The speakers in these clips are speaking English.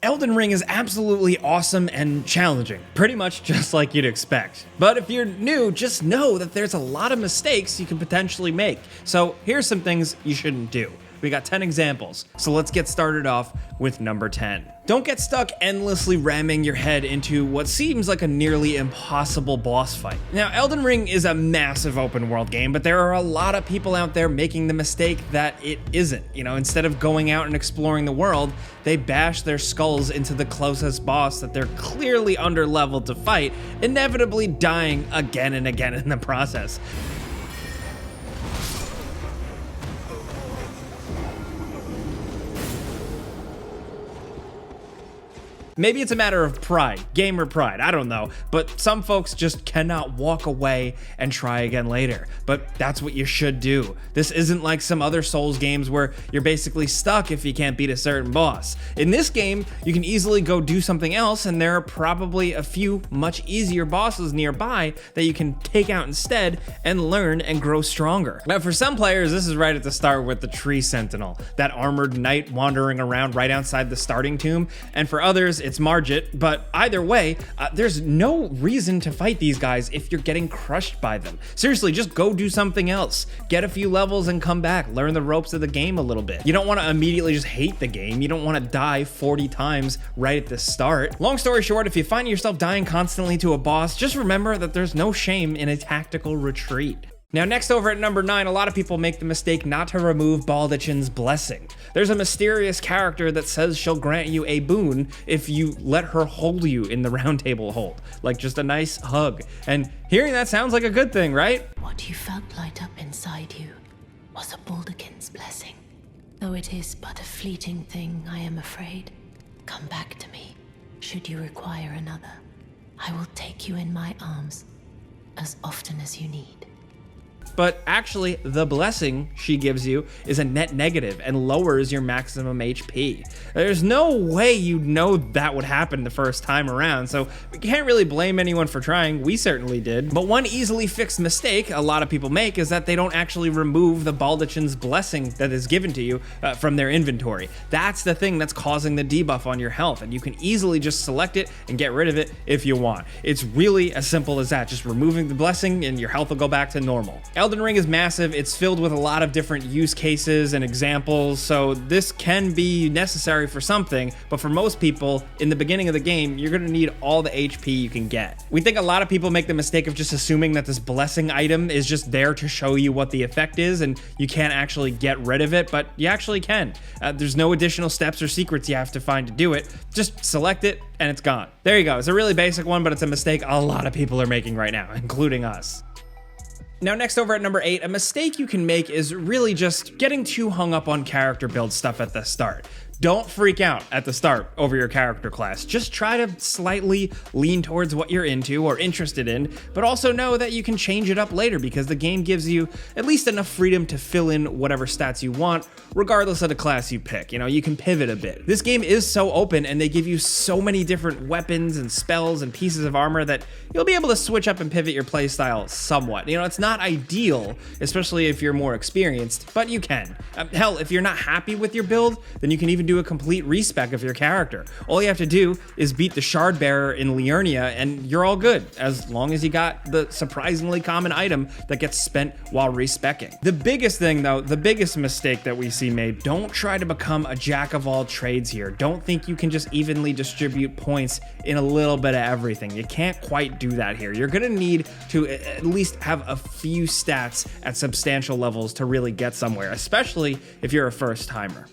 Elden Ring is absolutely awesome and challenging, pretty much just like you'd expect. But if you're new, just know that there's a lot of mistakes you could potentially make. So here's some things you shouldn't do. We got 10 examples, so let's get started off with number 10. Don't get stuck endlessly ramming your head into what seems like a nearly impossible boss fight. Now, Elden Ring is a massive open world game, but there are a lot of people out there making the mistake that it isn't. Instead of going out and exploring the world, they bash their skulls into the closest boss that they're clearly under-leveled to fight, inevitably dying again and again in the process. Maybe it's a matter of pride, gamer pride, I don't know, but some folks just cannot walk away and try again later. But that's what you should do. This isn't like some other Souls games where you're basically stuck if you can't beat a certain boss. In this game, you can easily go do something else, and there are probably a few much easier bosses nearby that you can take out instead and learn and grow stronger. Now, for some players, this is right at the start with the Tree Sentinel, that armored knight wandering around right outside the starting tomb, and for others, it's Margit, but either way, there's no reason to fight these guys if you're getting crushed by them. Seriously, just go do something else. Get a few levels and come back. Learn the ropes of the game a little bit. You don't want to immediately just hate the game. You don't want to die 40 times right at the start. Long story short, if you find yourself dying constantly to a boss, just remember that there's no shame in a tactical retreat. Now, next over at number 9, a lot of people make the mistake not to remove Baldachin's blessing. There's a mysterious character that says she'll grant you a boon if you let her hold you in the round table hold, like just a nice hug. And hearing that sounds like a good thing, right? What you felt light up inside you was a Baldachin's blessing. Though it is but a fleeting thing, I am afraid. Come back to me, should you require another. I will take you in my arms as often as you need. But actually, the blessing she gives you is a net negative and lowers your maximum HP. There's no way you'd know that would happen the first time around, so we can't really blame anyone for trying. We certainly did. But one easily fixed mistake a lot of people make is that they don't actually remove the Baldachin's blessing that is given to you from their inventory. That's the thing that's causing the debuff on your health, and you can easily just select it and get rid of it if you want. It's really as simple as that, just removing the blessing and your health will go back to normal. Elden Ring is massive. It's filled with a lot of different use cases and examples, so this can be necessary for something, but for most people, in the beginning of the game, you're gonna need all the HP you can get. We think a lot of people make the mistake of just assuming that this blessing item is just there to show you what the effect is, and you can't actually get rid of it, but you actually can. There's no additional steps or secrets you have to find to do it. Just select it, and it's gone. There you go. It's a really basic one, but it's a mistake a lot of people are making right now, including us. Now, next over at number 8, a mistake you can make is really just getting too hung up on character build stuff at the start. Don't freak out at the start over your character class. Just try to slightly lean towards what you're into or interested in, but also know that you can change it up later because the game gives you at least enough freedom to fill in whatever stats you want, regardless of the class you pick. You can pivot a bit. This game is so open and they give you so many different weapons and spells and pieces of armor that you'll be able to switch up and pivot your playstyle somewhat. It's not ideal, especially if you're more experienced, but you can. Hell, if you're not happy with your build, then you can even do a complete respec of your character. All you have to do is beat the Shard Bearer in Liurnia and you're all good, as long as you got the surprisingly common item that gets spent while respecking. The biggest thing though, the biggest mistake that we see made, don't try to become a jack of all trades here. Don't think you can just evenly distribute points in a little bit of everything. You can't quite do that here. You're gonna need to at least have a few stats at substantial levels to really get somewhere, especially if you're a first timer.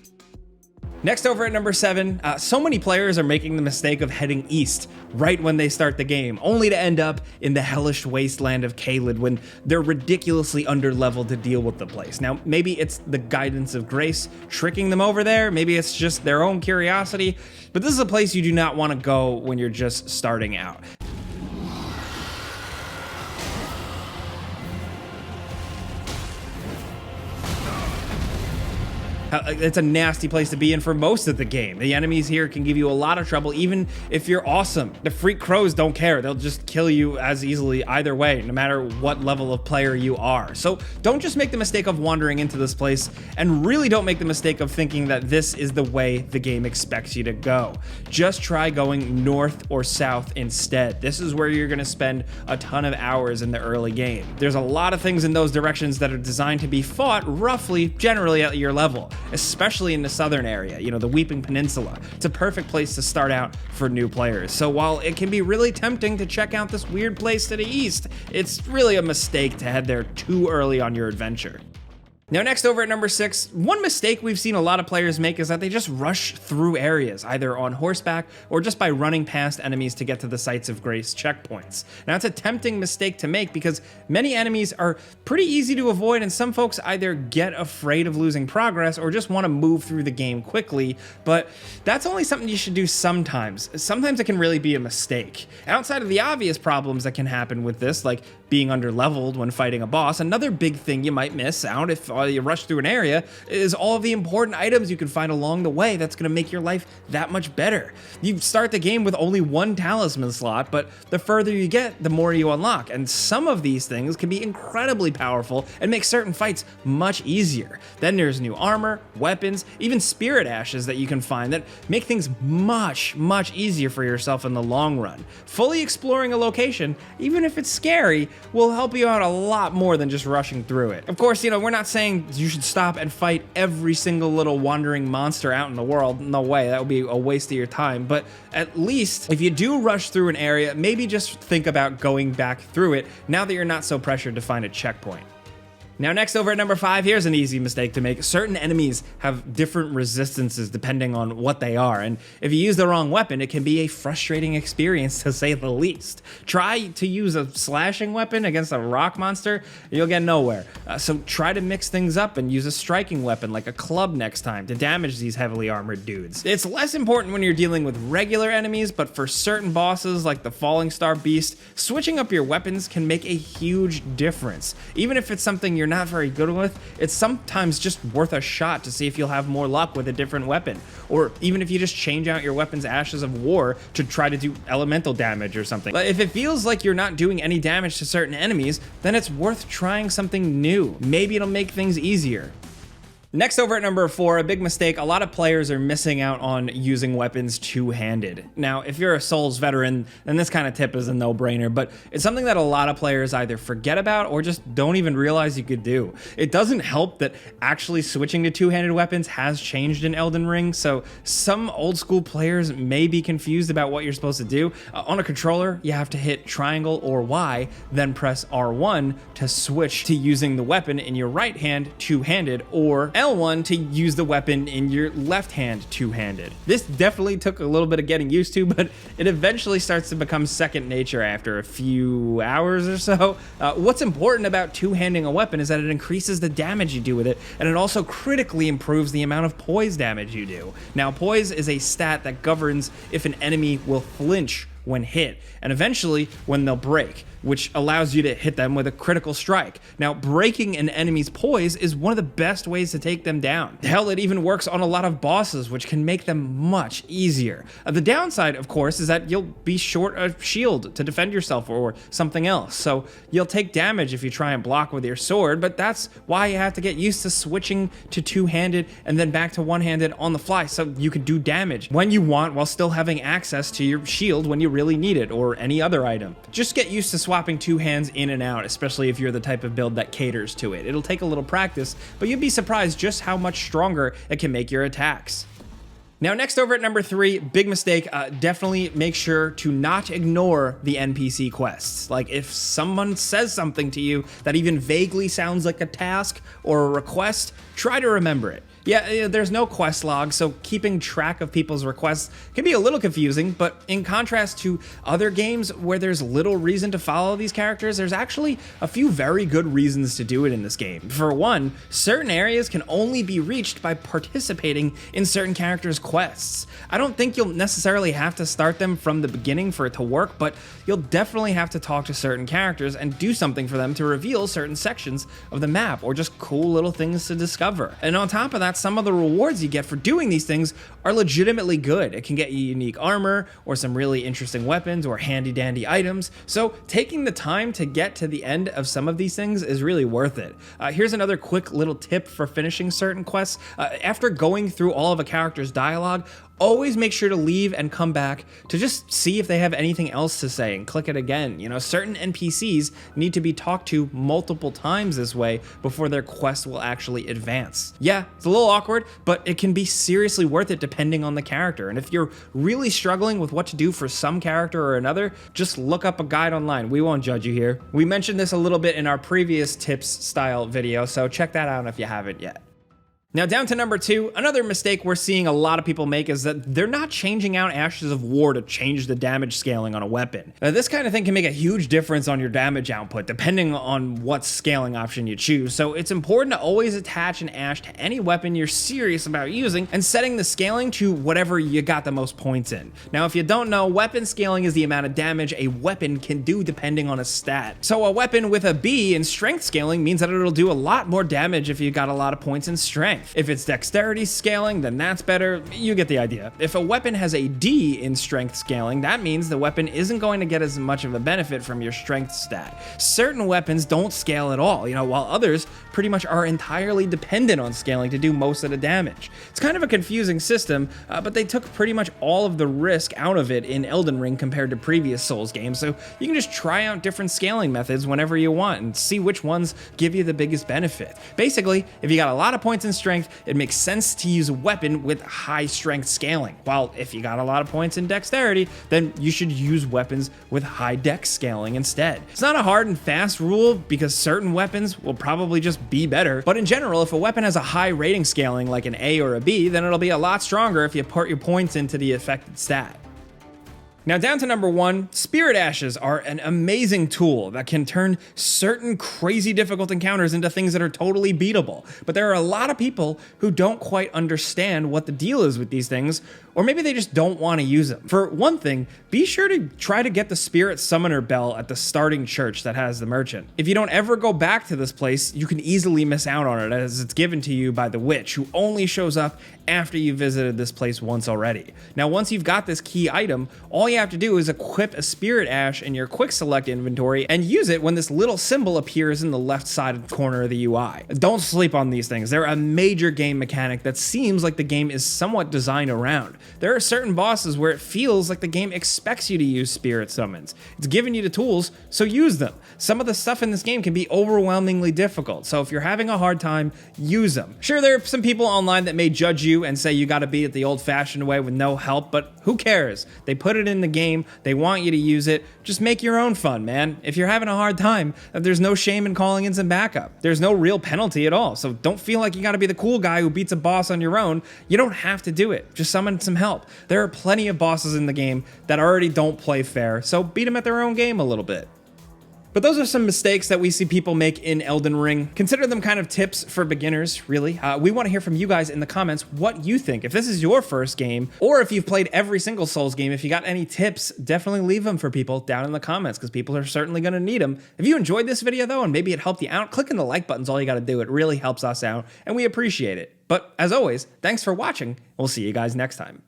Next over at number 7, so many players are making the mistake of heading east right when they start the game, only to end up in the hellish wasteland of Caelid when they're ridiculously underleveled to deal with the place. Now, maybe it's the guidance of grace tricking them over there, maybe it's just their own curiosity, but this is a place you do not want to go when you're just starting out. It's a nasty place to be in for most of the game. The enemies here can give you a lot of trouble, even if you're awesome. The freak crows don't care. They'll just kill you as easily either way, no matter what level of player you are. So don't just make the mistake of wandering into this place, and really don't make the mistake of thinking that this is the way the game expects you to go. Just try going north or south instead. This is where you're going to spend a ton of hours in the early game. There's a lot of things in those directions that are designed to be fought roughly, generally at your level, especially in the southern area, you know, the Weeping Peninsula. It's a perfect place to start out for new players. So while it can be really tempting to check out this weird place to the east, it's really a mistake to head there too early on your adventure. Now, next over at number 6, one mistake we've seen a lot of players make is that they just rush through areas, either on horseback or just by running past enemies to get to the Sites of Grace checkpoints. Now, it's a tempting mistake to make because many enemies are pretty easy to avoid, and some folks either get afraid of losing progress or just want to move through the game quickly, but that's only something you should do sometimes. Sometimes it can really be a mistake. Outside of the obvious problems that can happen with this, like being underleveled when fighting a boss, another big thing you might miss out if you rush through an area is all of the important items you can find along the way that's going to make your life that much better. You start the game with only one talisman slot, but the further you get, the more you unlock, and some of these things can be incredibly powerful and make certain fights much easier. Then there's new armor, weapons, even spirit ashes that you can find that make things much easier for yourself in the long run. Fully exploring a location, even if it's scary, will help you out a lot more than just rushing through it. Of course, we're not saying you should stop and fight every single little wandering monster out in the world. No way, that would be a waste of your time. But at least if you do rush through an area, maybe just think about going back through it now that you're not so pressured to find a checkpoint. Now, next over at number 5, here's an easy mistake to make. Certain enemies have different resistances depending on what they are, and if you use the wrong weapon, it can be a frustrating experience to say the least. Try to use a slashing weapon against a rock monster, you'll get nowhere. So try to mix things up and use a striking weapon like a club next time to damage these heavily armored dudes. It's less important when you're dealing with regular enemies, but for certain bosses like the Falling Star Beast, switching up your weapons can make a huge difference. Even if it's something you're not very good with, it's sometimes just worth a shot to see if you'll have more luck with a different weapon, or even if you just change out your weapon's Ashes of War to try to do elemental damage or something. But if it feels like you're not doing any damage to certain enemies, then it's worth trying something new. Maybe it'll make things easier. Next over at number 4, a big mistake, a lot of players are missing out on using weapons two-handed. Now, if you're a Souls veteran, then this kind of tip is a no-brainer, but it's something that a lot of players either forget about or just don't even realize you could do. It doesn't help that actually switching to two-handed weapons has changed in Elden Ring, so some old-school players may be confused about what you're supposed to do. On a controller, you have to hit triangle or Y, then press R1 to switch to using the weapon in your right hand two-handed, or L1 to use the weapon in your left hand two-handed. This definitely took a little bit of getting used to, but it eventually starts to become second nature after a few hours or so. What's important about two-handing a weapon is that it increases the damage you do with it, and it also critically improves the amount of poise damage you do. Now, poise is a stat that governs if an enemy will flinch when hit, and eventually when they'll break, which allows you to hit them with a critical strike. Now, breaking an enemy's poise is one of the best ways to take them down. Hell, it even works on a lot of bosses, which can make them much easier. The downside, of course, is that you'll be short a shield to defend yourself or something else, so you'll take damage if you try and block with your sword, but that's why you have to get used to switching to two-handed and then back to one-handed on the fly, so you can do damage when you want while still having access to your shield when you really need it, or any other item. Just get used to swapping two hands in and out, especially if you're the type of build that caters to it. It'll take a little practice, but you'd be surprised just how much stronger it can make your attacks. Now, next over at number 3, big mistake, definitely make sure to not ignore the NPC quests. Like, if someone says something to you that even vaguely sounds like a task or a request, try to remember it. Yeah, there's no quest log, so keeping track of people's requests can be a little confusing, but in contrast to other games where there's little reason to follow these characters, there's actually a few very good reasons to do it in this game. For one, certain areas can only be reached by participating in certain characters' quests. I don't think you'll necessarily have to start them from the beginning for it to work, but you'll definitely have to talk to certain characters and do something for them to reveal certain sections of the map, or just cool little things to discover. And on top of that, that some of the rewards you get for doing these things are legitimately good. It can get you unique armor or some really interesting weapons or handy dandy items. So taking the time to get to the end of some of these things is really worth it. Here's another quick little tip for finishing certain quests. After going through all of a character's dialogue, always make sure to leave and come back to just see if they have anything else to say and click it again. You know, certain NPCs need to be talked to multiple times this way before their quest will actually advance. Yeah, it's a little awkward, but it can be seriously worth it depending on the character. And if you're really struggling with what to do for some character or another, just look up a guide online. We won't judge you here. We mentioned this a little bit in our previous tips style video, so check that out if you haven't yet. Now down to number 2, another mistake we're seeing a lot of people make is that they're not changing out Ashes of War to change the damage scaling on a weapon. Now, this kind of thing can make a huge difference on your damage output depending on what scaling option you choose, so it's important to always attach an ash to any weapon you're serious about using and setting the scaling to whatever you got the most points in. Now if you don't know, weapon scaling is the amount of damage a weapon can do depending on a stat. So a weapon with a B in strength scaling means that it'll do a lot more damage if you got a lot of points in strength. If it's dexterity scaling, then that's better. You get the idea. If a weapon has a D in strength scaling, that means the weapon isn't going to get as much of a benefit from your strength stat. Certain weapons don't scale at all, while others pretty much are entirely dependent on scaling to do most of the damage. It's kind of a confusing system, but they took pretty much all of the risk out of it in Elden Ring compared to previous Souls games, so you can just try out different scaling methods whenever you want and see which ones give you the biggest benefit. Basically, if you got a lot of points in strength, it makes sense to use a weapon with high strength scaling, while if you got a lot of points in dexterity, then you should use weapons with high dex scaling instead. It's not a hard and fast rule because certain weapons will probably just be better, but in general, if a weapon has a high rating scaling like an A or a B, then it'll be a lot stronger if you put your points into the affected stat. Now down to number 1, Spirit Ashes are an amazing tool that can turn certain crazy difficult encounters into things that are totally beatable. But there are a lot of people who don't quite understand what the deal is with these things, or maybe they just don't want to use them. For one thing, be sure to try to get the Spirit Summoner Bell at the starting church that has the merchant. If you don't ever go back to this place, you can easily miss out on it as it's given to you by the witch, who only shows up after you visited this place once already. Now once you've got this key item, all you have to do is equip a Spirit Ash in your quick select inventory and use it when this little symbol appears in the left side corner of the UI. Don't sleep on these things. They're a major game mechanic that seems like the game is somewhat designed around. There are certain bosses where it feels like the game expects you to use spirit summons. It's giving you the tools, so use them. Some of the stuff in this game can be overwhelmingly difficult, so if you're having a hard time, use them. Sure, there are some people online that may judge you and say you gotta be it the old-fashioned way with no help, but who cares? They put it in the game, they want you to use it, just make your own fun, man. If you're having a hard time, there's no shame in calling in some backup. There's no real penalty at all, so don't feel like you gotta be the cool guy who beats a boss on your own. You don't have to do it, just summon some help. There are plenty of bosses in the game that already don't play fair, so beat them at their own game a little bit. But those are some mistakes that we see people make in Elden Ring. Consider them kind of tips for beginners, really. We want to hear from you guys in the comments what you think. If this is your first game, or if you've played every single Souls game, if you got any tips, definitely leave them for people down in the comments, because people are certainly going to need them. If you enjoyed this video, though, and maybe it helped you out, clicking the like button's all you got to do. It really helps us out, and we appreciate it. But as always, thanks for watching. We'll see you guys next time.